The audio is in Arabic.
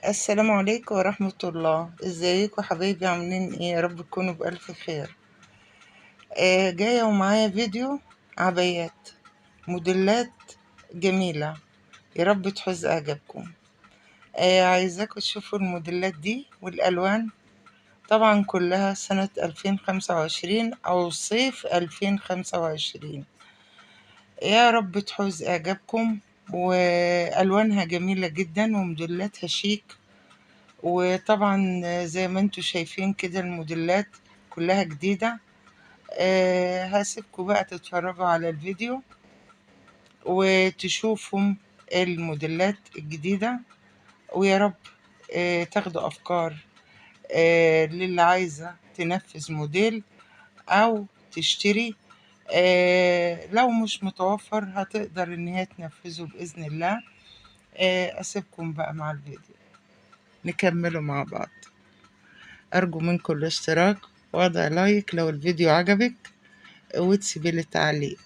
السلام عليكم ورحمة الله، ازيكم حبايبي؟ عاملين ايه؟ يا رب تكونوا بألف خير. جاية ومعايا فيديو عبايات موديلات جميلة، يا رب تحوز اعجابكم. عايزاكم تشوفوا الموديلات دي والألوان، طبعا كلها سنة 2025 أو صيف 2025. يا رب تحوز اعجابكم، وألوانها جميلة جدا وموديلاتها شيك. وطبعا زي ما انتوا شايفين كده الموديلات كلها جديدة. هسيبكم بقى تتفرجوا على الفيديو وتشوفوا الموديلات الجديدة، ويا رب تاخدوا أفكار للي عايزة تنفذ موديل أو تشتري. لو مش متوفر هتقدر إن هي تنفذه بإذن الله. أسيبكم بقى مع الفيديو نكمله مع بعض. أرجو منكم الاشتراك ووضع لايك لو الفيديو عجبك، وتسيبي لي تعليق.